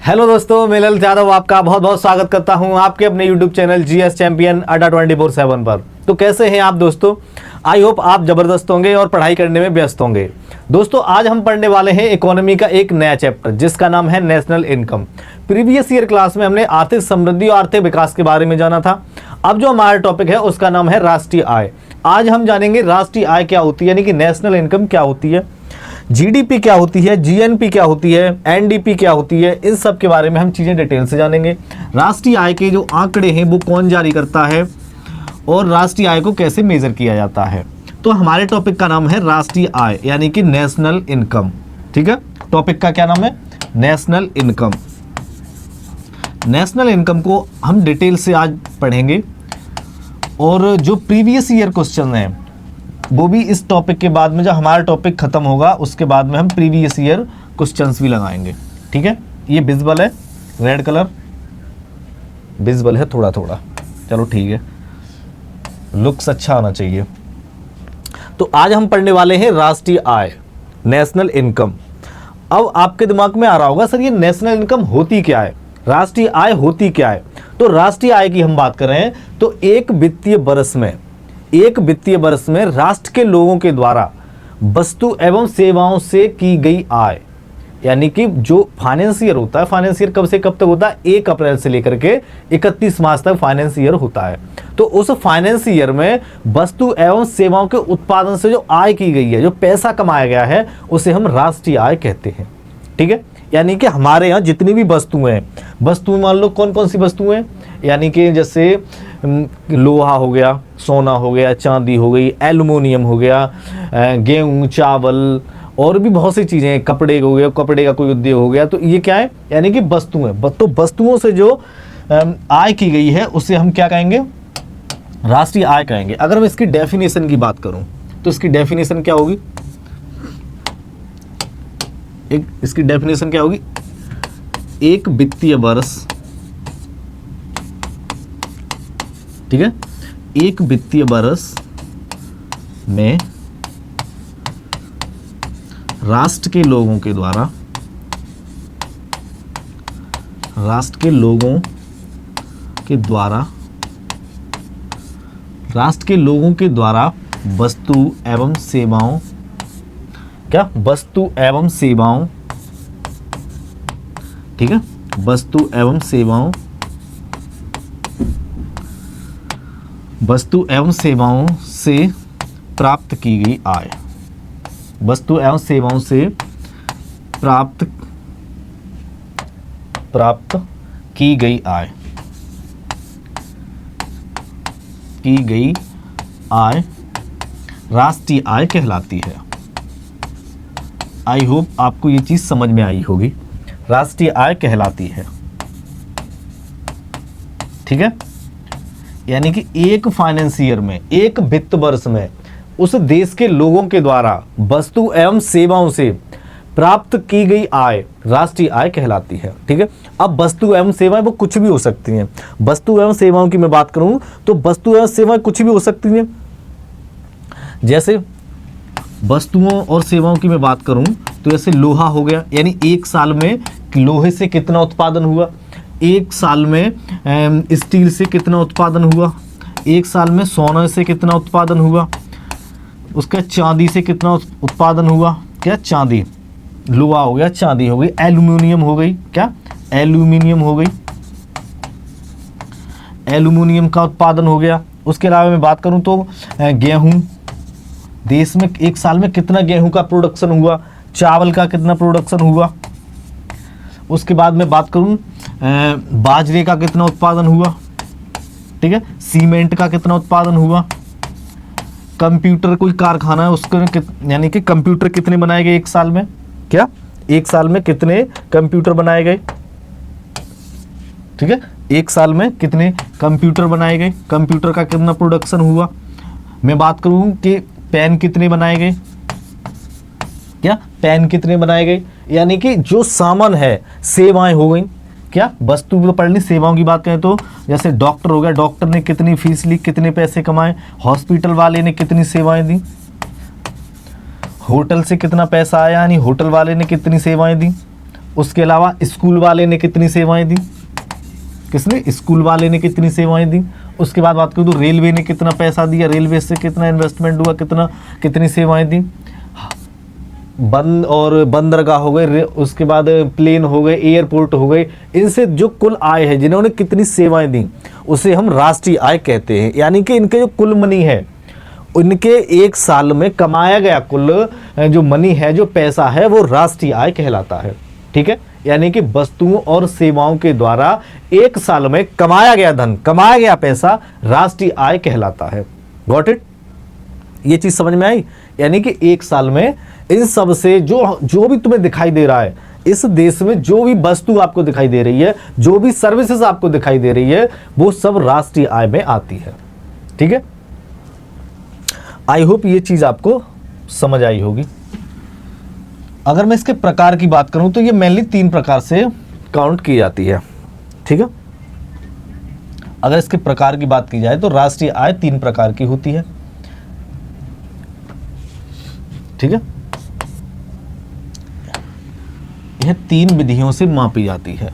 Hello दोस्तों, मैं ललित यादव आपका बहुत बहुत स्वागत करता हूं आपके अपने यूट्यूब चैनल जीएस चैंपियन अड्डा 24/7 पर। तो कैसे हैं आप दोस्तों? आई होप आप ज़बरदस्त होंगे और पढ़ाई करने में व्यस्त होंगे। दोस्तों, आज हम पढ़ने वाले हैं इकोनॉमी का एक नया चैप्टर जिसका नाम है national income. Previous year class में हमने आर्थिक समृद्धि और आर्थिक विकास के बारे में जाना था। अब जो हमारा टॉपिक है उसका नाम है राष्ट्रीय आय। आज हम जानेंगे राष्ट्रीय आय क्या होती है, यानी कि नेशनल इनकम क्या होती है, जीडीपी क्या होती है, जीएनपी क्या होती है, एनडीपी क्या होती है। इन सब के बारे में हम चीज़ें डिटेल से जानेंगे। राष्ट्रीय आय के जो आंकड़े हैं वो कौन जारी करता है और राष्ट्रीय आय को कैसे मेजर किया जाता है। तो हमारे टॉपिक का नाम है राष्ट्रीय आय यानी कि नेशनल इनकम। ठीक है, टॉपिक का क्या नाम है? National income. नेशनल इनकम को हम डिटेल से आज पढ़ेंगे और जो प्रीवियस ईयर क्वेश्चन है वो भी इस टॉपिक के बाद में, जब हमारा टॉपिक खत्म होगा उसके बाद में हम प्रीवियस ईयर क्वेश्चंस भी लगाएंगे। ठीक है, ये विजिबल है, रेड कलर विजिबल है थोड़ा थोड़ा, चलो ठीक है, लुक्स अच्छा आना चाहिए। तो आज हम पढ़ने वाले हैं राष्ट्रीय आय, नेशनल इनकम। अब आपके दिमाग में आ रहा होगा, सर ये नेशनल इनकम होती क्या है, राष्ट्रीय आय होती क्या है? तो राष्ट्रीय आय की हम बात कर रहे हैं तो एक वित्तीय वर्ष में राष्ट्र के लोगों के द्वारा वस्तु एवं सेवाओं से की गई आय, यानी कि जो फाइनेंशियर होता है, फाइनेंशियर कब से कब तक होता है? 1 अप्रैल से लेकर के 31 मार्च तक फाइनेंशियर होता है। तो उस फाइनेंशियर में वस्तु एवं सेवाओं के उत्पादन से जो आय की गई है, जो पैसा कमाया गया है, उसे हम राष्ट्रीय आय कहते हैं। ठीक है, यानी कि हमारे यहाँ जितनी भी वस्तुएं हैं, वस्तुएं मान लो कौन कौन सी वस्तुएं, यानी कि जैसे लोहा हो गया, सोना हो गया, चांदी हो गई, एल्युमिनियम हो गया, गेहूं, चावल और भी बहुत सी चीज़ें, कपड़े हो गया, कपड़े का कोई उद्योग हो गया। तो ये क्या है? यानी कि वस्तुएं। तो वस्तुओं से जो आय की गई है उसे हम क्या कहेंगे? राष्ट्रीय आय कहेंगे। अगर मैं इसकी डेफिनेशन की बात करूं तो इसकी डेफिनेशन क्या होगी? इसकी डेफिनेशन क्या होगी? एक वित्तीय वर्ष, ठीक है, एक वित्तीय वर्ष में राष्ट्र के लोगों के द्वारा वस्तु एवं सेवाओं, क्या? वस्तु एवं सेवाओं, ठीक है, वस्तु एवं सेवाओं से प्राप्त की गई आय, वस्तु एवं सेवाओं से प्राप्त की गई आय राष्ट्रीय आय कहलाती है। आई होप आपको ये चीज समझ में आई होगी, राष्ट्रीय आय कहलाती है। ठीक है, यानी कि एक फाइनेंशियर में, एक वित्त वर्ष में उस देश के लोगों के द्वारा वस्तु एवं सेवाओं से प्राप्त की गई आय राष्ट्रीय आय कहलाती है। ठीक है, अब वस्तु एवं सेवाएं वो कुछ भी हो सकती हैं। वस्तु एवं सेवाओं की मैं बात करूं तो वस्तु एवं सेवाएं कुछ भी हो सकती हैं। जैसे वस्तुओं और सेवाओं की मैं बात करूं तो जैसे लोहा हो गया, यानी एक साल में लोहे से कितना उत्पादन हुआ, एक साल में स्टील से कितना उत्पादन हुआ, एक साल में सोना से कितना उत्पादन हुआ, उसका चांदी से कितना उत्पादन हुआ, क्या? चांदी, लोहा हो गया, चांदी हो गई, एल्युमिनियम हो गई, क्या? एल्युमिनियम हो गई, एल्युमिनियम का उत्पादन हो गया। उसके अलावा मैं बात करूं तो गेहूं, देश में एक साल में कितना गेहूं का प्रोडक्शन हुआ, चावल का कितना प्रोडक्शन हुआ। उसके बाद मैं बात करूं बाजरे का कितना उत्पादन हुआ, ठीक है, सीमेंट का कितना उत्पादन हुआ, कंप्यूटर कोई कारखाना है उसके, यानी कि कंप्यूटर कितने बनाए गए एक साल में, क्या? एक साल में कितने कंप्यूटर बनाए गए, ठीक है, एक साल में कितने कंप्यूटर बनाए गए, कंप्यूटर का कितना प्रोडक्शन हुआ। मैं बात करूं कि पेन कितने बनाए गए, क्या? पेन कितने बनाए गए, यानी कि जो सामान है, सेवाएं हो गई, क्या? वस्तु तो पढ़ ली, सेवाओं की बात करें तो जैसे डॉक्टर हो गया, डॉक्टर ने कितनी फीस ली, कितने पैसे कमाए, हॉस्पिटल वाले ने कितनी सेवाएं दी, होटल से कितना पैसा आया, यानी होटल वाले ने कितनी सेवाएं दी, उसके अलावा स्कूल वाले ने कितनी सेवाएं दी, किसने, स्कूल वाले ने कितनी सेवाएं दी। उसके बाद बात करूँ तो रेलवे ने कितना पैसा दिया, रेलवे से कितना इन्वेस्टमेंट हुआ, कितनी सेवाएं दी। बंदरगाह हो गए, उसके बाद प्लेन हो गए, एयरपोर्ट हो गए, इनसे जो कुल आय है, जिन्होंने कितनी सेवाएं दी, उसे हम राष्ट्रीय आय कहते हैं। यानी कि इनके जो कुल मनी है, उनके एक साल में कमाया गया कुल जो मनी है, जो पैसा है, वो राष्ट्रीय आय कहलाता है। ठीक है, यानी कि वस्तुओं और सेवाओं के द्वारा एक साल में कमाया गया धन, कमाया गया पैसा राष्ट्रीय आय कहलाता है। गॉट इट, ये चीज समझ में आई। यानी कि एक साल में इन सब से जो भी तुम्हें दिखाई दे रहा है, इस देश में जो भी वस्तु आपको दिखाई दे रही है, जो भी सर्विसेज आपको दिखाई दे रही है, वो सब राष्ट्रीय आय में आती है। ठीक है, आई होप ये चीज आपको समझ आई होगी। अगर मैं इसके प्रकार की बात करूं तो ये मेनली 3 प्रकार से काउंट की जाती है। ठीक है, अगर इसके प्रकार की बात की जाए तो राष्ट्रीय आय 3 प्रकार की होती है। ठीक है, यह 3 विधियों से मापी जाती है।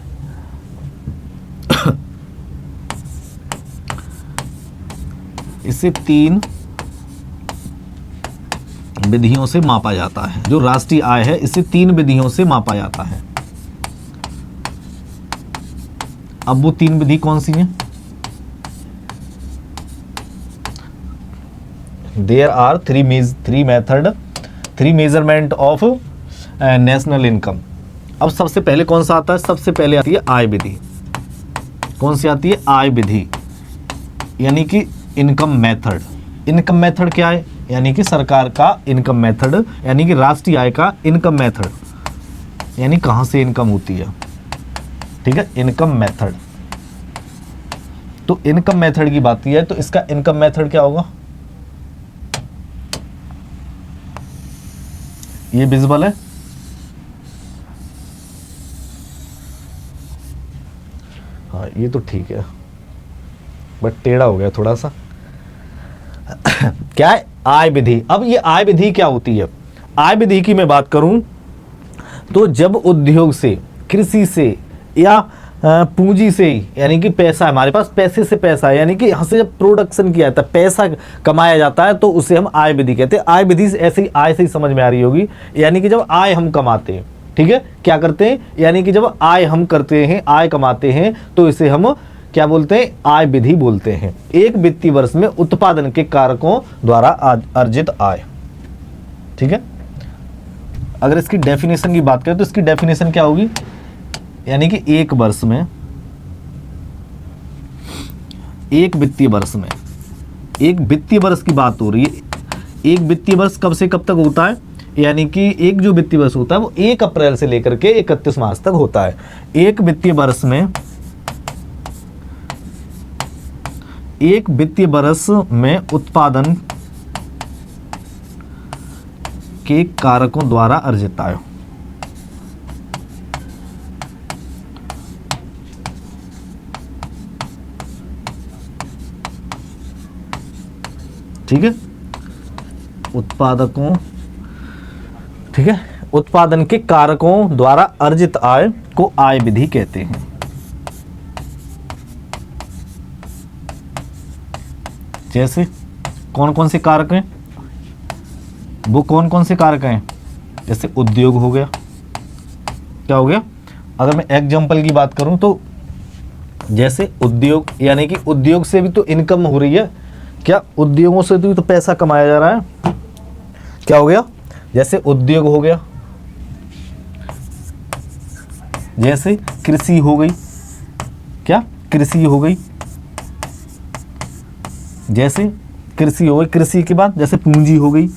इसे 3 विधियों से मापा जाता है। जो राष्ट्रीय आय है, इसे 3 विधियों से मापा जाता है। अब वो 3 विधि कौन सी हैं? There are 3 measurement of national income. अब सबसे पहले कौन सा आता है? सबसे पहले आती है आय विधि। कौन सी आती है? आय विधि, यानी कि इनकम मेथड। इनकम मेथड क्या है? यानी कि सरकार का इनकम मेथड, यानी कि राष्ट्रीय आय का इनकम मेथड, यानी कहां से इनकम होती है। ठीक है, इनकम मेथड। तो इनकम मेथड की बात की है तो इसका इनकम मेथड क्या होगा? ये विजिबल है? हाँ, ये तो ठीक है, बट टेढ़ा हो गया थोड़ा सा। क्या है? आय विधि। अब ये आय विधि क्या होती है? आय विधि की मैं बात करूं तो जब उद्योग से, कृषि से या पूंजी से, यानी कि पैसा, हमारे पास पैसे से पैसा है, यानी कि यहाँ से जब प्रोडक्शन किया जाता है, पैसा कमाया जाता है, तो उसे हम आय विधि कहते हैं। आय विधि ऐसे ही आय से ही समझ में आ रही होगी, यानी कि जब आय हम कमाते हैं। ठीक है, क्या करते हैं? यानी कि जब आय हम करते हैं, आय कमाते हैं, तो इसे हम क्या बोलते हैं? आय विधि बोलते हैं। एक वित्तीय वर्ष में उत्पादन के कारकों द्वारा अर्जित आय। ठीक है, अगर इसकी डेफिनेशन की बात करें तो इसकी डेफिनेशन क्या होगी? यानी कि एक वर्ष में, एक वित्तीय वर्ष में, एक वित्तीय वर्ष की बात हो रही है। एक वित्तीय वर्ष कब से कब तक होता है? यानी कि एक जो वित्तीय वर्ष होता है वो 1 अप्रैल से लेकर के 31 मार्च तक होता है। एक वित्तीय वर्ष में, एक वित्तीय वर्ष में उत्पादन के कारकों द्वारा अर्जित आय। ठीक है, उत्पादकों, ठीक है, उत्पादन के कारकों द्वारा अर्जित आय को आय विधि कहते हैं। जैसे कौन कौन से कारक हैं? वो कौन कौन से कारक हैं? जैसे उद्योग हो गया। क्या हो गया? अगर मैं एग्जांपल की बात करूं तो जैसे उद्योग, यानी कि उद्योग से भी तो इनकम हो रही है। क्या? उद्योगों से भी तो पैसा कमाया जा रहा है। क्या हो गया? जैसे उद्योग हो गया, जैसे कृषि हो गई। क्या? कृषि हो गई, जैसे कृषि हो गई। कृषि के बाद जैसे पूंजी हो गई।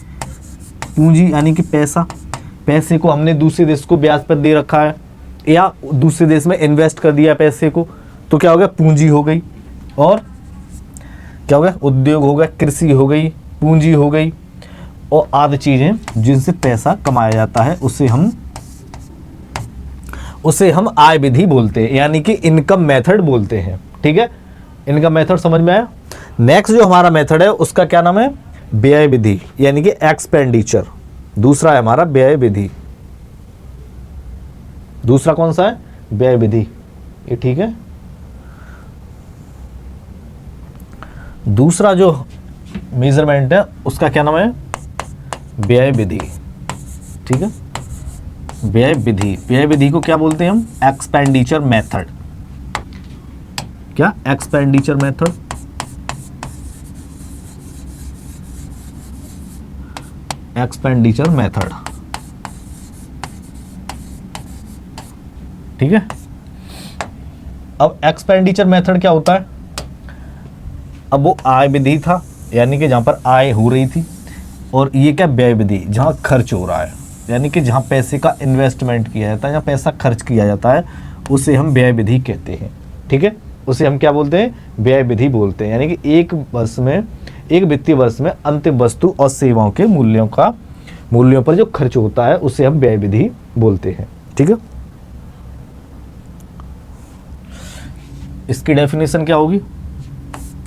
पूंजी यानी कि पैसा। पैसे को हमने दूसरे देश को ब्याज पर दे रखा है या दूसरे देश में इन्वेस्ट कर दिया पैसे को, तो क्या हो गया? पूंजी हो गई। और क्या हो गया? उद्योग हो गया, कृषि हो गई, पूंजी हो गई और आदि चीजें जिनसे पैसा कमाया जाता है, उसे हम आय विधि बोलते हैं, यानी कि इनकम मेथड बोलते हैं। ठीक है, इनकम मेथड समझ में आया। नेक्स्ट जो हमारा मेथड है उसका क्या नाम है? व्यय विधि, यानी कि एक्सपेंडिचर। दूसरा है हमारा व्यय विधि। दूसरा कौन सा है, व्यय विधि, ये ठीक है। दूसरा जो मेजरमेंट है उसका क्या नाम है, व्यय विधि, ठीक है। व्यय विधि, व्यय विधि को क्या बोलते हैं हम, एक्सपेंडिचर मेथड। क्या, एक्सपेंडिचर मेथड, एक्सपेंडिचर मेथड, ठीक है। अब एक्सपेंडिचर मेथड क्या होता है, अब वो आय विधि था, यानी कि जहां पर आय हो रही थी, और ये क्या, व्यय विधि, जहां खर्च हो रहा है, यानी कि जहां पैसे का इन्वेस्टमेंट किया जाता है, जहां पैसा खर्च किया जाता है, उसे हम व्यय विधि कहते हैं, ठीक है। उसे हम क्या बोलते हैं, व्यय विधि बोलते हैं। यानी कि एक वर्ष में, एक वित्तीय वर्ष में अंतिम वस्तु और सेवाओं के मूल्यों पर जो खर्च होता है उसे हम व्यय विधि बोलते हैं, ठीक है। इसकी डेफिनेशन क्या होगी,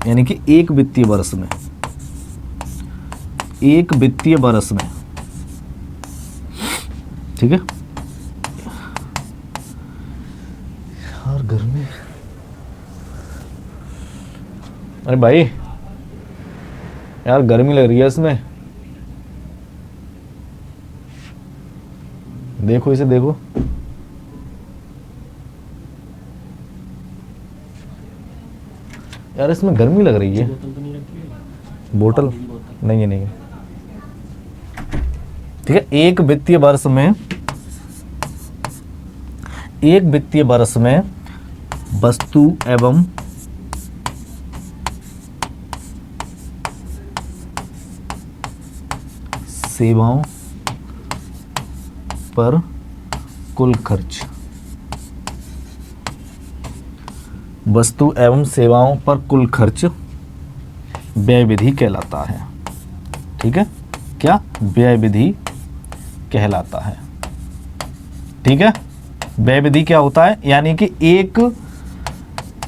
यानी कि एक वित्तीय वर्ष में, एक वित्तीय वर्ष में, ठीक है। यार गर्मी, अरे भाई यार गर्मी लग रही है इसमें, देखो इसे देखो, यार इसमें गर्मी लग रही है। बोतल नहीं है, नहीं है, ठीक है। एक वित्तीय वर्ष में, एक वित्तीय वर्ष में वस्तु एवं सेवाओं पर कुल खर्च, वस्तु एवं सेवाओं पर कुल खर्च व्यय विधि कहलाता है, ठीक है। क्या, व्यय विधि कहलाता है, ठीक है। व्यय विधि क्या होता है, यानी कि एक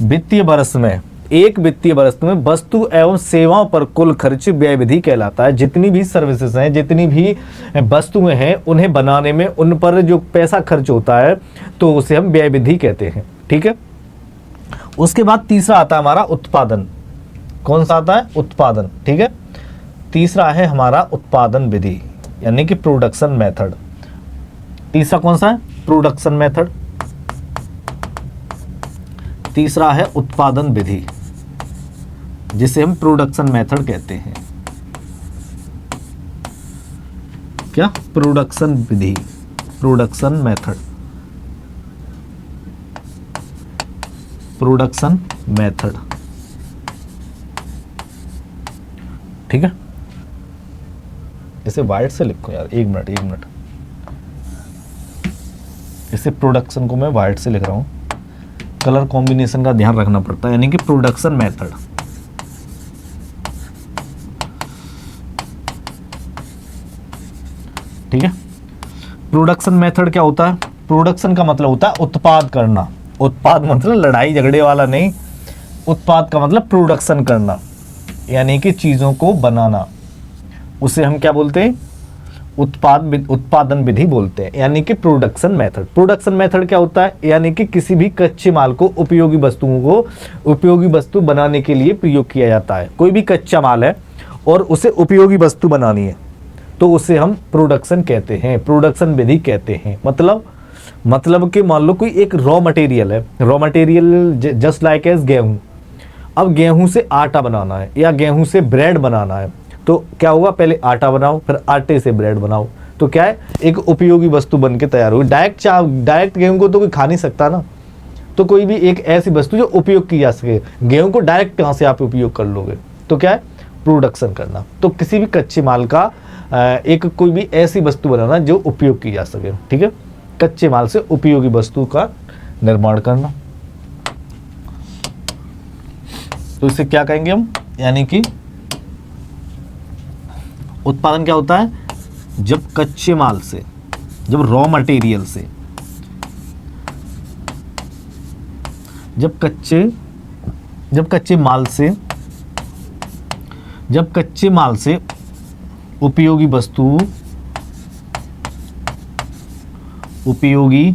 वित्तीय वर्ष में, एक वित्तीय वर्ष में वस्तु एवं सेवाओं पर कुल खर्च व्यय विधि कहलाता है। जितनी भी सर्विसेज हैं, जितनी भी वस्तुएं हैं, उन्हें बनाने में उन पर जो पैसा खर्च होता है तो उसे हम व्यय विधि कहते हैं, ठीक है। उसके बाद तीसरा आता है हमारा उत्पादन। कौन सा आता है, उत्पादन, ठीक है। तीसरा है हमारा उत्पादन विधि, यानी कि प्रोडक्शन मेथड। तीसरा कौन सा है, प्रोडक्शन मेथड। तीसरा है उत्पादन विधि, जिसे हम प्रोडक्शन मेथड कहते हैं। क्या, प्रोडक्शन विधि, प्रोडक्शन मेथड, प्रोडक्शन मेथड, ठीक है। इसे वाइट से लिखो यार, एक मिनट, एक मिनट। इसे प्रोडक्शन को मैं वाइट से लिख रहा हूं, कलर कॉम्बिनेशन का ध्यान रखना पड़ता है, यानी कि प्रोडक्शन मेथड। ठीक है। प्रोडक्शन मेथड क्या होता है, प्रोडक्शन का मतलब होता है उत्पाद करना। उत्पाद मतलब लड़ाई झगड़े वाला नहीं, उत्पाद का मतलब प्रोडक्शन करना, यानी कि चीजों को बनाना। उसे हम क्या बोलते हैं, उत्पादन विधि बोलते हैं, यानी कि प्रोडक्शन मेथड। प्रोडक्शन मेथड क्या होता है, यानी कि किसी भी कच्चे माल को, उपयोगी वस्तुओं को उपयोगी वस्तु बनाने के लिए प्रयोग किया जाता है। कोई भी कच्चा माल है और उसे उपयोगी वस्तु बनानी है तो उसे हम प्रोडक्शन कहते हैं, प्रोडक्शन विधि कहते हैं। मतलब कि मान लो कोई एक रॉ मटेरियल है, raw material just like as गेहूं। अब गेहूं से आटा बनाना है या गेहूं से ब्रेड बनाना है, तो क्या होगा, पहले आटा बनाओ फिर आटे से ब्रेड बनाओ, तो क्या है, एक उपयोगी वस्तु बन के तैयार होगी। डायरेक्ट गेहूं को तो कोई खा नहीं सकता ना, तो कोई भी एक ऐसी वस्तु जो उपयोग की जा सके। गेहूं को डायरेक्ट कहाँ से आप उपयोग कर लोगे, तो क्या है, प्रोडक्शन करना। तो किसी भी कच्चे माल का एक कोई भी ऐसी वस्तु बनाना जो उपयोग की जा सके, ठीक है। कच्चे माल से उपयोगी वस्तु का निर्माण करना, तो इसे क्या कहेंगे हम, यानी कि उत्पादन क्या होता है, जब कच्चे माल से, जब रॉ मटेरियल से, जब कच्चे माल से उपयोगी उपयोगी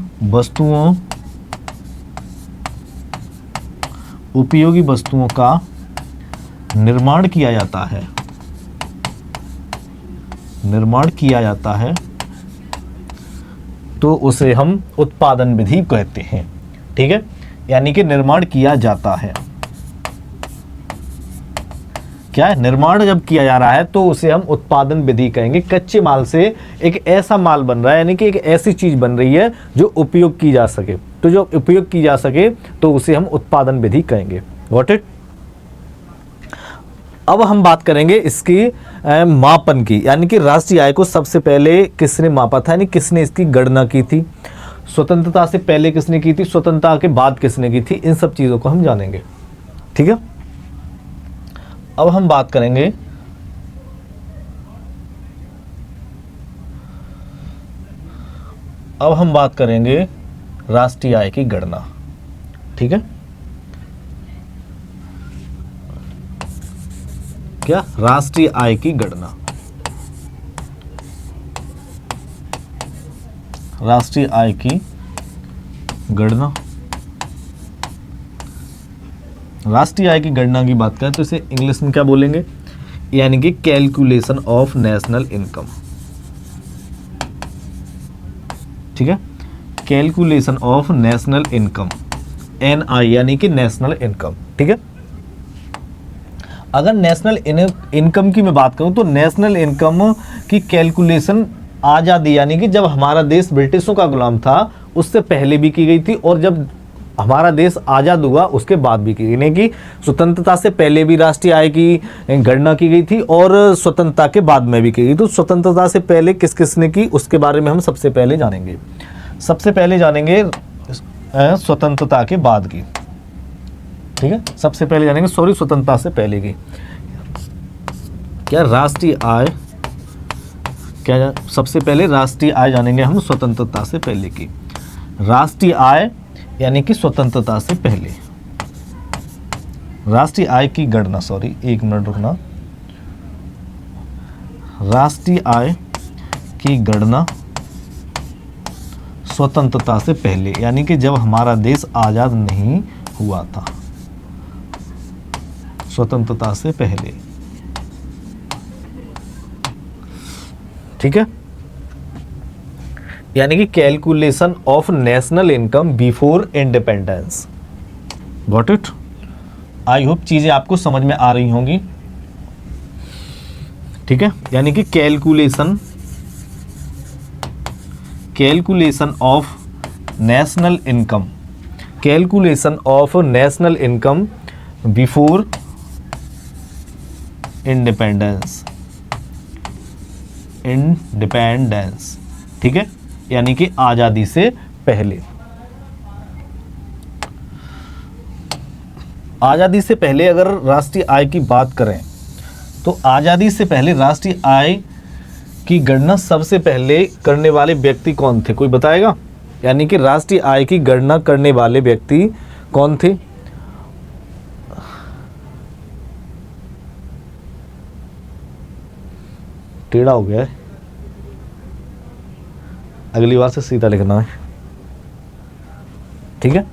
वस्तुओं का निर्माण किया जाता है तो उसे हम उत्पादन विधि कहते हैं। ठीक है, यानी कि निर्माण किया जाता है, क्या है, निर्माण जब किया जा रहा है तो उसे हम उत्पादन विधि कहेंगे। कच्चे माल से एक ऐसा माल बन रहा है, यानी कि एक ऐसी चीज बन रही है जो उपयोग की जा सके, तो जो उपयोग की जा सके तो उसे हम उत्पादन विधि कहेंगे। Got it. अब हम बात करेंगे इसकी मापन की, यानी कि राष्ट्रीय आय को सबसे पहले किसने मापा था, यानी किसने इसकी गणना की थी। स्वतंत्रता से पहले किसने की थी, स्वतंत्रता के बाद किसने की थी, इन सब चीजों को हम जानेंगे। ठीक है, अब हम बात करेंगे राष्ट्रीय आय की गणना। ठीक है, क्या, राष्ट्रीय आय की गणना। राष्ट्रीय आय की गणना, राष्ट्रीय आय की गणना की बात करें तो इसे इंग्लिश में क्या बोलेंगे, यानी कि कैलकुलेशन ऑफ नेशनल इनकम। ठीक है, calculation of national income, NI, यानी कि नेशनल इनकम। ठीक है, अगर नेशनल इनकम की मैं बात करूं तो नेशनल इनकम की कैलकुलेशन आज़ादी, यानी कि जब हमारा देश ब्रिटिशों का गुलाम था उससे पहले भी की गई थी, और जब हमारा देश आज़ाद हुआ उसके बाद भी की गई। यानी कि स्वतंत्रता से पहले भी राष्ट्रीय आय की गणना की गई थी और स्वतंत्रता के बाद में भी की गई। तो स्वतंत्रता से पहले किस किस ने की उसके बारे में हम सबसे पहले जानेंगे। सबसे पहले जानेंगे स्वतंत्रता के बाद की। ठीक है, सबसे पहले जानेंगे, सॉरी, स्वतंत्रता से पहले की। क्या, राष्ट्रीय आय, क्या, सबसे पहले राष्ट्रीय आय जानेंगे हम स्वतंत्रता से पहले की। राष्ट्रीय आय यानी कि स्वतंत्रता से पहले राष्ट्रीय आय की गणना, सॉरी एक मिनट रुकना, राष्ट्रीय आय की गणना स्वतंत्रता से पहले, यानी कि जब हमारा देश आजाद नहीं हुआ था, स्वतंत्रता से पहले। ठीक है, यानी कि calculation of national income before independence. Got it. I hope चीजें आपको समझ में आ रही होंगी। ठीक है, यानी कि calculation of national income, calculation of national income before independence, independence. ठीक है, यानी कि आजादी से पहले। आजादी से पहले अगर राष्ट्रीय आय की बात करें तो आजादी से पहले राष्ट्रीय आय की गणना सबसे पहले करने वाले व्यक्ति कौन थे, कोई बताएगा? यानी कि राष्ट्रीय आय की गणना करने वाले व्यक्ति कौन थे? टेढ़ा हो गया है, अगली बार से सीधा लिखना है। ठीक है,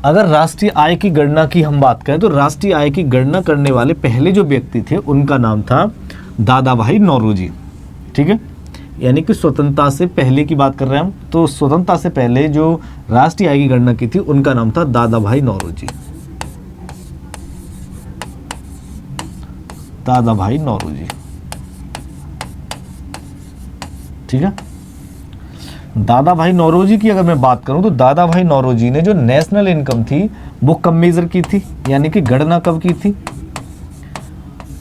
अगर राष्ट्रीय आय की गणना की हम बात करें तो राष्ट्रीय आय की गणना करने वाले पहले जो व्यक्ति थे उनका नाम था दादा भाई नौरोजी। ठीक है, यानी कि स्वतंत्रता से पहले की बात कर रहे हैं हम, तो स्वतंत्रता से पहले जो राष्ट्रीय आय की गणना की थी उनका नाम था दादा भाई नौरोजी। दादा भाई नौरोजी। ठीक है, दादा भाई नौरोजी की अगर मैं बात करूं तो दादा भाई नौरोजी ने जो नेशनल इनकम थी वो कब मेजर की थी, यानी कि गणना कब की थी?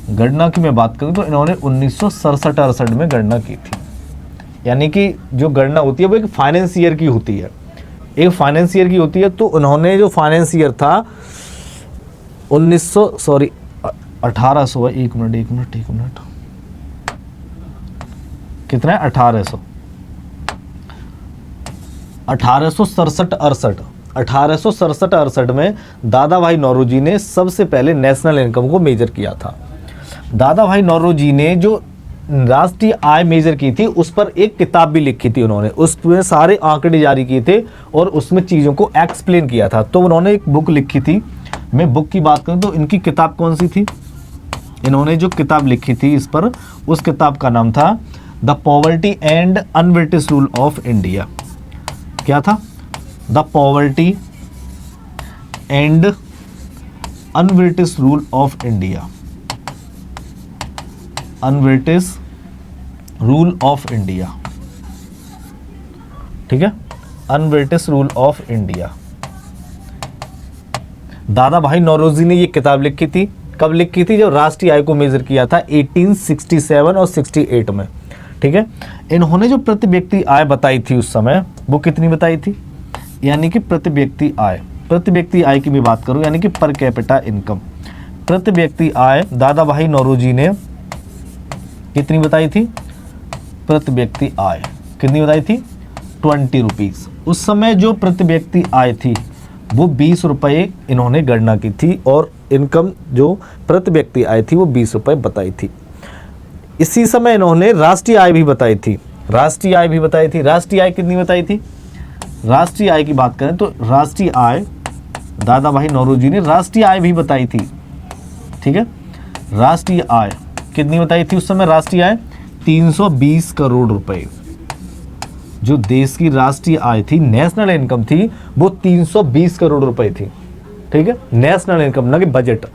गणना की मैं बात करूं तो इन्होंने 1967-68 में गणना की थी। यानी कि जो गणना होती है वो एक फाइनेंस ईयर की होती है, एक फाइनेंस ईयर की होती है। तो उन्होंने जो फाइनेंस ईयर था 1800 एक मिनट कितना है, 1867-68 में दादा भाई नौरोजी ने सबसे पहले नेशनल इनकम को मेजर किया था। दादा भाई नौरोजी ने जो राष्ट्रीय आय मेजर की थी उस पर एक किताब भी लिखी थी उन्होंने, उसमें सारे आंकड़े जारी किए थे और उसमें चीज़ों को एक्सप्लेन किया था। तो उन्होंने एक बुक लिखी थी। मैं बुक की बात करूं तो इनकी किताब कौन सी थी, इन्होंने जो किताब लिखी थी इस पर, उस किताब का नाम था the poverty and un-British rule of India. क्या था? The poverty and un-British rule of India, un-British rule of India, ठीक है, अनब्रिटिश रूल ऑफ इंडिया। दादा भाई नौरोजी ने ये किताब लिखी थी। कब लिखी थी? जब राष्ट्रीय आय को मेजर किया था 1867 और 68 में, ठीक है। इन्होंने जो प्रति व्यक्ति आय बताई थी उस समय, वो कितनी बताई थी? यानी कि प्रति व्यक्ति आय, प्रति व्यक्ति आय की मैं बात करूं यानी कि पर कैपिटा इनकम, प्रति व्यक्ति आय दादा भाई नौरोजी ने कितनी बताई थी? प्रति व्यक्ति आय कितनी बताई थी? 20 रुपीज़। उस समय जो प्रति व्यक्ति आय थी वो 20 रुपये इन्होंने गणना की थी और इनकम जो प्रति व्यक्ति आय थी वो 20 रुपये बताई थी। इसी समय इन्होंने राष्ट्रीय आय भी बताई थी, राष्ट्रीय आय भी बताई थी। राष्ट्रीय आय कितनी बताई थी? राष्ट्रीय आय की बात करें तो राष्ट्रीय आय दादा भाई नौरोजी ने राष्ट्रीय आय भी बताई थी, ठीक है। राष्ट्रीय आय कितनी बताई थी उस समय? राष्ट्रीय आय 320 करोड़ रुपए। जो देश की राष्ट्रीय आय थी, नेशनल इनकम थी, वो 320 करोड़ रुपए थी, ठीक है। नेशनल इनकम, ना कि बजट,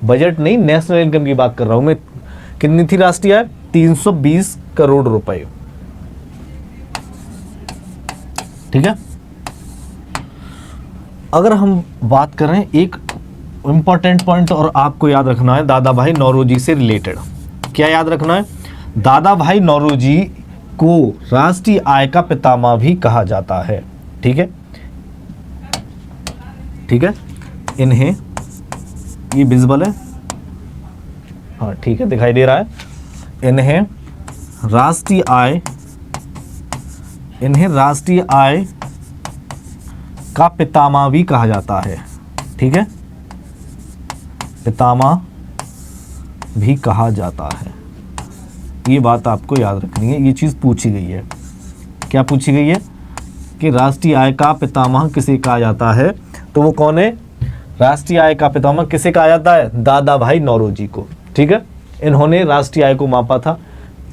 बजट नहीं, नेशनल इनकम की बात कर रहा हूं मैं। कितनी थी राष्ट्रीय आय? 320 करोड़ रुपए, ठीक है। अगर हम बात करें एक इंपॉर्टेंट पॉइंट और आपको याद रखना है दादा भाई नौरोजी से रिलेटेड, क्या याद रखना है? दादा भाई नौरोजी को राष्ट्रीय आय का पितामह भी कहा जाता है, ठीक है, ठीक है। इन्हें, ये विजिबल है, हाँ ठीक है, दिखाई दे रहा है। इन्हें राष्ट्रीय आय, इन्हें राष्ट्रीय आय का पितामह भी कहा जाता है, ठीक है, पितामह भी कहा जाता है। ये बात आपको याद रखनी है, ये चीज़ पूछी गई है। क्या पूछी गई है? कि राष्ट्रीय आय का पितामह किसे कहा जाता है? तो वो कौन है? राष्ट्रीय आय का पितामह किसे कहा जाता है? दादा भाई नौरोजी को, ठीक है। इन्होंने राष्ट्रीय आय को मापा था,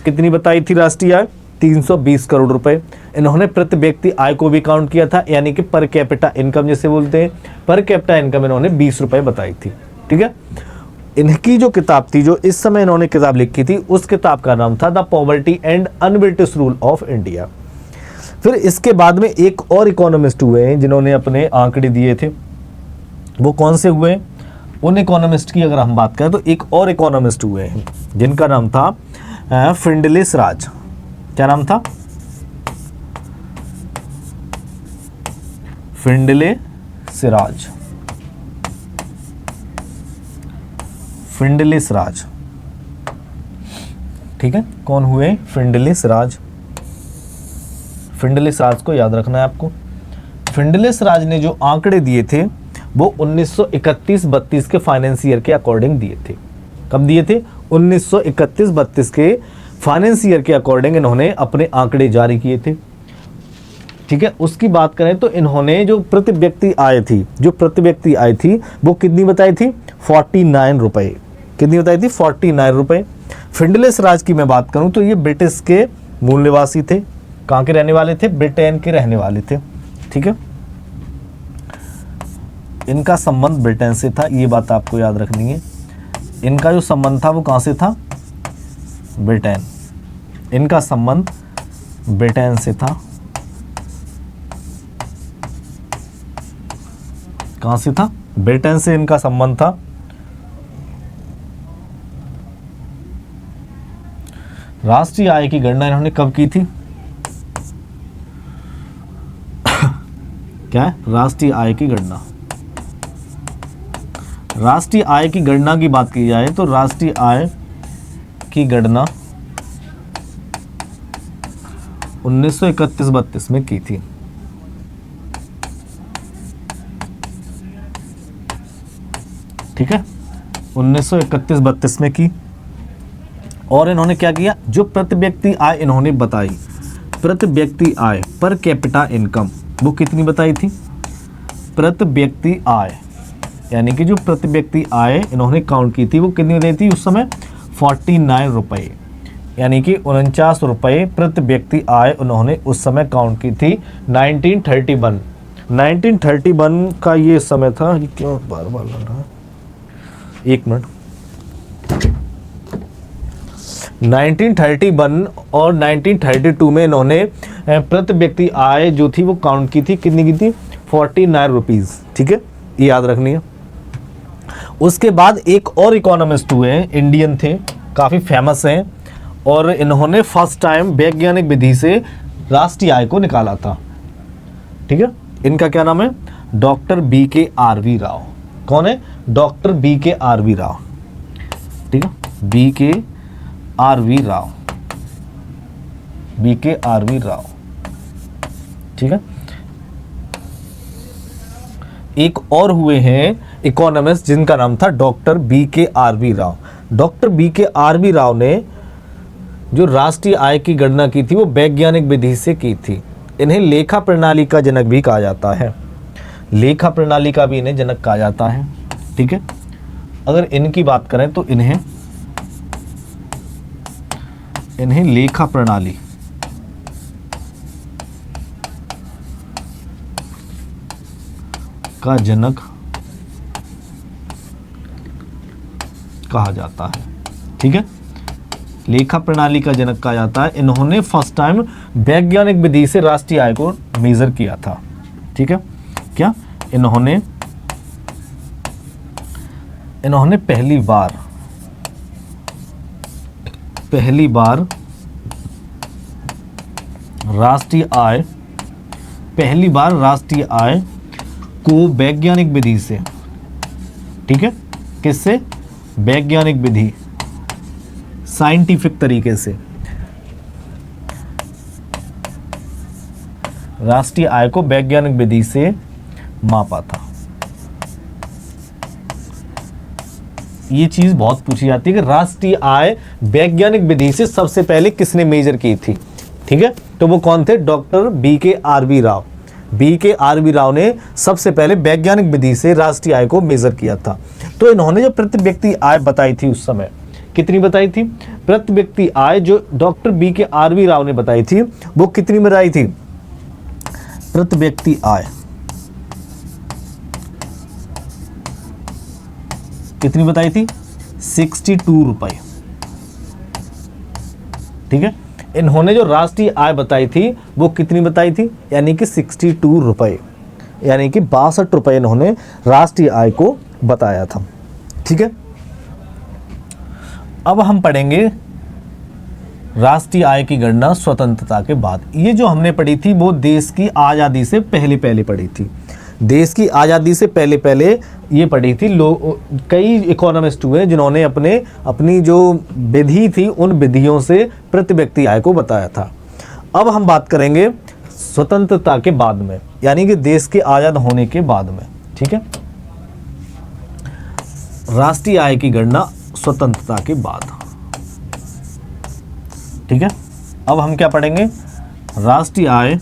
कितनी बताई थी राष्ट्रीय आय? 320 करोड़ रुपए। इन्होंने प्रति व्यक्ति आय को भी काउंट किया था, यानी कि पर कैपिटा इनकम जिसे बोलते हैं, पर कैपिटा इनकम इन्होंने 20 रुपए बताई थी, ठीक है। इनकी जो किताब थी, जो इस समय इन्होंने किताब लिखी थी, उस किताब का नाम था the poverty and un-British rule of India. फिर इसके बाद में एक और इकोनॉमिस्ट हुए हैं जिन्होंने अपने आंकड़े दिए थे। वो कौन से हुए? उन इकोनॉमिस्ट की अगर हम बात करें तो एक और इकोनॉमिस्ट हुए हैं जिनका नाम था फिंडले सिराज। क्या नाम था? फिंडले सिराज, फिंडले सिराज, ठीक है। कौन हुए? फिंडले सिराज। फिंडले सिराज को याद रखना है आपको। फिंडले सिराज ने जो आंकड़े दिए थे वो 1931-32 के फाइनेंस ईयर के अकॉर्डिंग दिए थे। कब दिए थे? 1931-32 के फाइनेंस ईयर के अकॉर्डिंग इन्होंने अपने आंकड़े जारी किए थे, ठीक है। उसकी बात करें तो इन्होंने जो प्रति व्यक्ति आय थी, जो प्रति व्यक्ति आय थी वो कितनी बताई थी? 49 रुपए। कितनी बताई थी? 49 रुपए। फिंडले सिराज की मैं बात करूं तो ये ब्रिटिश के मूल निवासी थे। कहाँ के रहने वाले थे? ब्रिटेन के रहने वाले थे, ठीक है। इनका संबंध ब्रिटेन से था, ये बात आपको याद रखनी है। इनका जो संबंध था वो कहाँ से था? ब्रिटेन। इनका संबंध ब्रिटेन से था। कहाँ से था? ब्रिटेन से इनका संबंध था। राष्ट्रीय आय की गणना इन्होंने कब की थी? क्या है? राष्ट्रीय आय की गणना। राष्ट्रीय आय की गणना की बात की जाए तो राष्ट्रीय आय की गणना 1931-32 में की थी, ठीक है। 1931-32 में की और इन्होंने क्या किया, जो प्रति व्यक्ति आय इन्होंने बताई, प्रति व्यक्ति आय पर कैपिटा इनकम, वो कितनी बताई थी, प्रति व्यक्ति आय, यानी कि जो प्रति व्यक्ति आय इन्होंने काउंट की थी वो कितनी बताई थी उस समय, 49 रुपये, यानी कि 49 रुपये प्रति व्यक्ति आय उन्होंने उस समय काउंट की थी 1931 का ये समय था। ये क्यों बार बार लग रहा है, एक मिनट। 1931 और 1932 में इन्होंने प्रति व्यक्ति आय जो थी वो काउंट की थी, कितनी की थी, 49 रुपीज़, ठीक है, ये याद रखनी है। उसके बाद एक और इकोनॉमिस्ट हुए, इंडियन थे, काफ़ी फेमस हैं, और इन्होंने फर्स्ट टाइम वैज्ञानिक विधि से राष्ट्रीय आय को निकाला था, ठीक है। इनका क्या नाम है, डॉक्टर B.K.R.V. राव। कौन है, डॉक्टर B.K.R.V. राव, ठीक है, B.K.R.V. राव, B.K.R.V. राव, ठीक है। एक और हुए हैं इकोनॉमिस्ट जिनका नाम था doctor B.K.R.V. Rao. Doctor B.K.R.V. Rao ने जो राष्ट्रीय आय की गणना की थी वो वैज्ञानिक विधि से की थी। इन्हें लेखा प्रणाली का जनक भी कहा जाता है, लेखा प्रणाली का भी इन्हें जनक कहा जाता है, ठीक है। अगर इनकी बात करें तो इन्हें लेखा प्रणाली का जनक कहा जाता है, ठीक है, लेखा प्रणाली का जनक कहा जाता है। इन्होंने फर्स्ट टाइम वैज्ञानिक विधि से राष्ट्रीय आय को मेजर किया था, ठीक है। क्या इन्होंने पहली बार राष्ट्रीय आय को वैज्ञानिक विधि से, ठीक है, किससे, वैज्ञानिक विधि, साइंटिफिक तरीके से राष्ट्रीय आय को वैज्ञानिक विधि से मापा था। ये चीज बहुत पूछी जाती है कि राष्ट्रीय आय वैज्ञानिक विधि से सबसे पहले किसने मेजर की थी, ठीक है, तो वो कौन थे, doctor B.K.R.V. Rao. B.K.R.V. Rao ने सबसे पहले वैज्ञानिक विधि से राष्ट्रीय आय को मेजर किया था। तो इन्होंने जो प्रति व्यक्ति आय बताई थी उस समय, कितनी बताई थी, प्रति व्यक्ति आय जो डॉक्टर B.K.R.V. राव ने बताई थी वो कितनी बताई थी, प्रति व्यक्ति आय कितनी बताई थी, 62 रुपये, ठीक है। इन्होंने जो राष्ट्रीय आय बताई थी वो कितनी बताई थी, यानी कि 62 रुपये, यानी कि 62 रुपये इन्होंने राष्ट्रीय आय को बताया था, ठीक है। अब हम पढ़ेंगे राष्ट्रीय आय की गणना स्वतंत्रता के बाद। ये जो हमने पढ़ी थी वो देश की आज़ादी से पहले पढ़ी थी, देश की आज़ादी से पहले ये पढ़ी थी। कई इकोनॉमिस्ट हुए जिन्होंने अपनी जो विधि थी उन विधियों से प्रति व्यक्ति आय को बताया था। अब हम बात करेंगे स्वतंत्रता के बाद में, यानी कि देश के आज़ाद होने के बाद में, ठीक है, राष्ट्रीय आय की गणना स्वतंत्रता के बाद, ठीक है। अब हम क्या पढ़ेंगे, राष्ट्रीय आय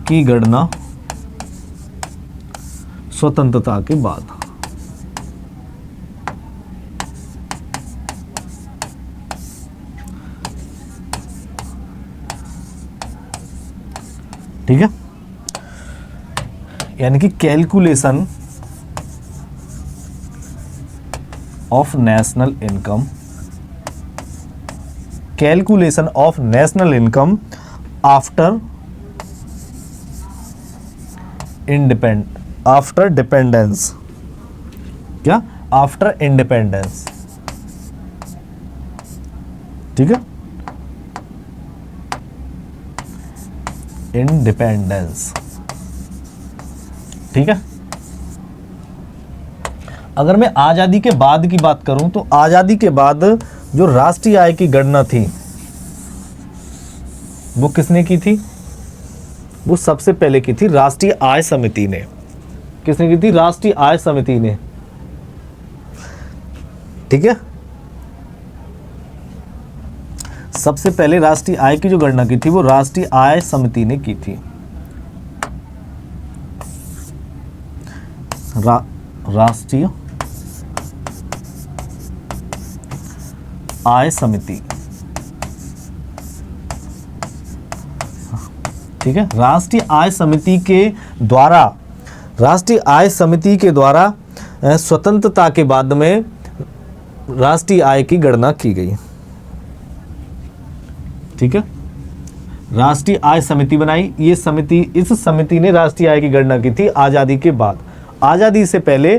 की गणना स्वतंत्रता के बाद, ठीक है, यानी कि calculation of national income, calculation of national income after dependence, क्या, आफ्टर इंडिपेंडेंस, ठीक है, इंडिपेंडेंस, ठीक है। अगर मैं आज़ादी के बाद की बात करूं तो आज़ादी के बाद जो राष्ट्रीय आय की गणना थी वो किसने की थी, वो सबसे पहले की थी राष्ट्रीय आय समिति ने। किसने की थी, राष्ट्रीय आय समिति ने, ठीक है। सबसे पहले राष्ट्रीय आय की जो गणना की थी वो राष्ट्रीय आय समिति ने की थी। राष्ट्रीय आय समिति, ठीक है। राष्ट्रीय आय समिति के द्वारा स्वतंत्रता के बाद में राष्ट्रीय आय की गणना की गई, ठीक है। राष्ट्रीय आय समिति बनाई, इस समिति ने राष्ट्रीय आय की गणना की थी आज़ादी के बाद। आज़ादी से पहले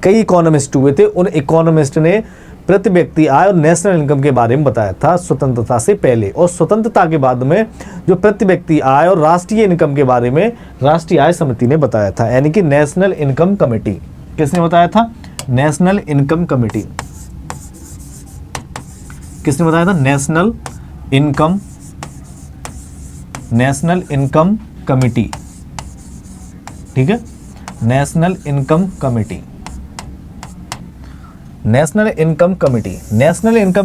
कई इकोनॉमिस्ट हुए थे, उन इकोनॉमिस्ट ने प्रति व्यक्ति आय और नेशनल इनकम के बारे में बताया था स्वतंत्रता से पहले, और स्वतंत्रता के बाद में जो प्रति व्यक्ति आय और राष्ट्रीय इनकम के बारे में राष्ट्रीय आय समिति ने बताया था, यानी कि नेशनल इनकम कमेटी। किसने बताया था? National income committee. किसने बताया था? नेशनल इनकम कमेटी, ठीक है। National income committee. National income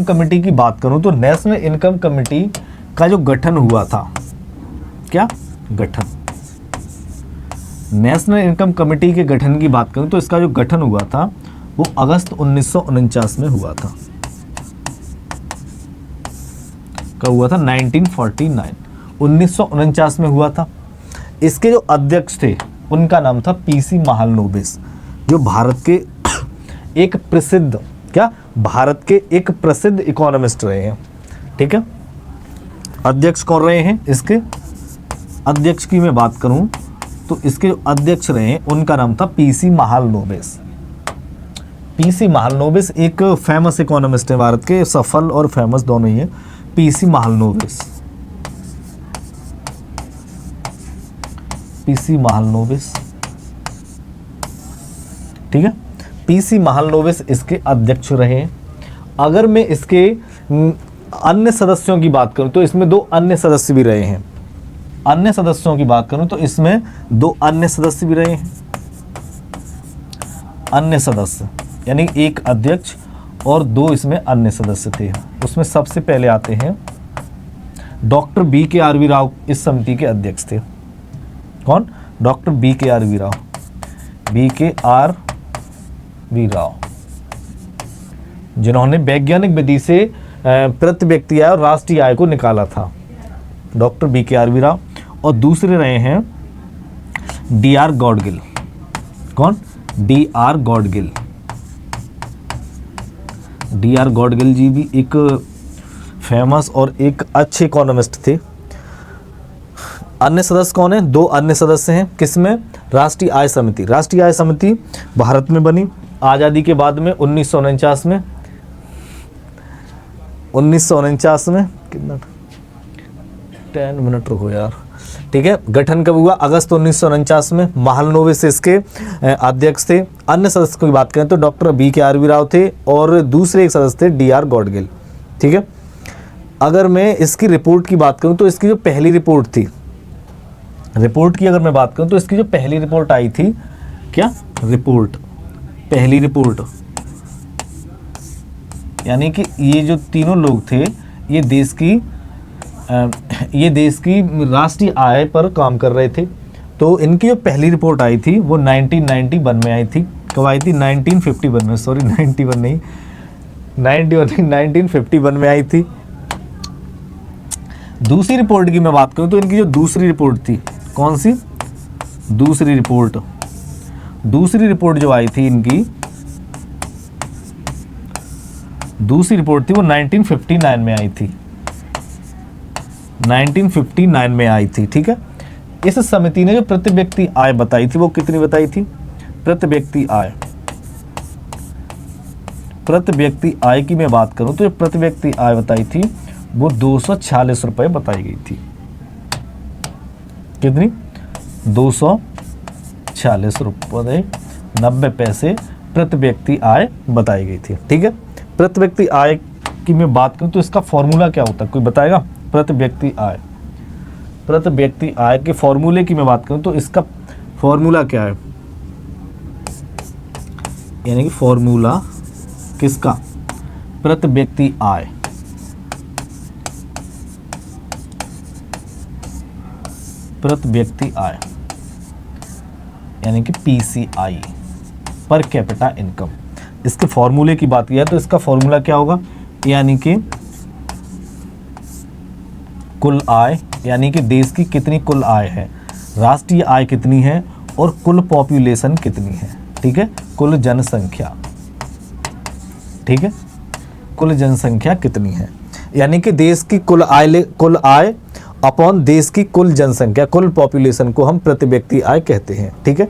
committee की बात करूं तो नेशनल इनकम कमेटी का जो गठन हुआ था, क्या गठन, नेशनल इनकम कमेटी के गठन की बात करूं तो इसका जो गठन हुआ था वो अगस्त 1949 में हुआ था। कब हुआ था? 1949, 1949 में हुआ था। इसके जो अध्यक्ष थे उनका नाम था पीसी महालनोबिस, जो भारत के एक प्रसिद्ध इकोनॉमिस्ट रहे हैं, ठीक है। अध्यक्ष कौन रहे हैं? इसके अध्यक्ष की मैं बात करूं तो इसके जो अध्यक्ष रहे हैं उनका नाम था पीसी महालनोबिस। पीसी महालनोबिस एक फेमस इकोनॉमिस्ट है भारत के, सफल और फेमस दोनों ही है। पीसी महालनोबिस, ठीक है। पीसी महालनोबिस इसके अध्यक्ष रहे। अगर मैं इसके अन्य सदस्यों की बात करूं तो इसमें 2 अन्य सदस्य भी रहे हैं। अन्य सदस्यों की बात करूं तो इसमें 2 अन्य सदस्य भी रहे हैं। अन्य सदस्य यानी एक अध्यक्ष और 2 इसमें अन्य सदस्य थे। उसमें सबसे पहले आते हैं डॉक्टर BKRV राव, इस समिति के अध्यक्ष थे। कौन? Doctor BKRV Rao. BKRV Rao, जिन्होंने वैज्ञानिक विधि से प्रति व्यक्ति आय और राष्ट्रीय आय को निकाला था, डॉक्टर BKRV राव। और दूसरे रहे हैं DR गॉडगिल। कौन? DR गॉडगिल। DR गॉडगिल जी भी एक फेमस और एक अच्छे इकोनॉमिस्ट थे। अन्य सदस्य कौन है? 2 अन्य सदस्य हैं। किसमें? राष्ट्रीय आय समिति। राष्ट्रीय आय समिति भारत में बनी आज़ादी के बाद में 1949 में। 1949 में कितना 10 मिनट रुको यार, ठीक है। गठन कब हुआ? अगस्त 1949 में। महालनोबिस इसके अध्यक्ष थे। अन्य सदस्य की बात करें तो डॉक्टर BKRV राव थे और दूसरे एक सदस्य थे DR गॉडगिल, ठीक है। अगर मैं इसकी रिपोर्ट की बात करूं तो इसकी जो पहली रिपोर्ट थी, रिपोर्ट की अगर मैं बात करूं तो इसकी जो पहली रिपोर्ट आई थी, क्या रिपोर्ट, पहली रिपोर्ट, यानी कि ये जो तीनों लोग थे ये देश की राष्ट्रीय आय पर काम कर रहे थे। तो इनकी जो पहली रिपोर्ट आई थी वो 1991 में आई थी। कब आई थी? 1951 में, सॉरी 91 नहीं, 1951 में आई थी। दूसरी रिपोर्ट की मैं बात करूं तो इनकी जो दूसरी रिपोर्ट थी, कौन सी? दूसरी रिपोर्ट जो आई थी इनकी, दूसरी रिपोर्ट थी वो 1959 में आई थी। 1959 में आई थी, ठीक है। इस समिति ने जो प्रति व्यक्ति आय बताई थी वो कितनी बताई थी? प्रति व्यक्ति आय की मैं बात करूं तो जो प्रति व्यक्ति आय बताई थी वो 246 रुपये बताई गई थी। कितनी? 246 रुपये 90 पैसे प्रति व्यक्ति आय बताई गई थी, ठीक है। प्रति व्यक्ति आय की मैं बात करूं तो इसका फॉर्मूला क्या होता है? कोई बताएगा? प्रति व्यक्ति आय के फॉर्मूले की मैं बात करूं तो इसका फॉर्मूला क्या है? यानी कि फॉर्मूला किसका? प्रति व्यक्ति आय। प्रति व्यक्ति आय यानी कि पीसीआई, पर कैपिटा इनकम। इसके फॉर्मूले की बात किया तो इसका फॉर्मूला क्या होगा, यानी कि कुल आय, यानी कि देश की कितनी कुल आय है, राष्ट्रीय आय कितनी है और कुल पॉपुलेशन कितनी है। ठीक है, कुल जनसंख्या, ठीक है, कुल जनसंख्या कितनी है, यानी कि देश की कुल आय अपॉन देश की कुल जनसंख्या, कुल पॉपुलेशन को हम प्रति व्यक्ति आय कहते हैं। ठीक है,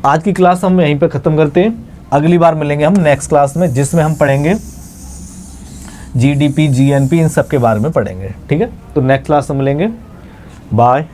आज की क्लास हम यहीं पे खत्म करते हैं। अगली बार मिलेंगे हम नेक्स्ट क्लास में, जिसमें हम पढ़ेंगे जीडीपी, जीएनपी, इन सब के बारे में पढ़ेंगे। ठीक है, तो नेक्स्ट क्लास में मिलेंगे। बाय।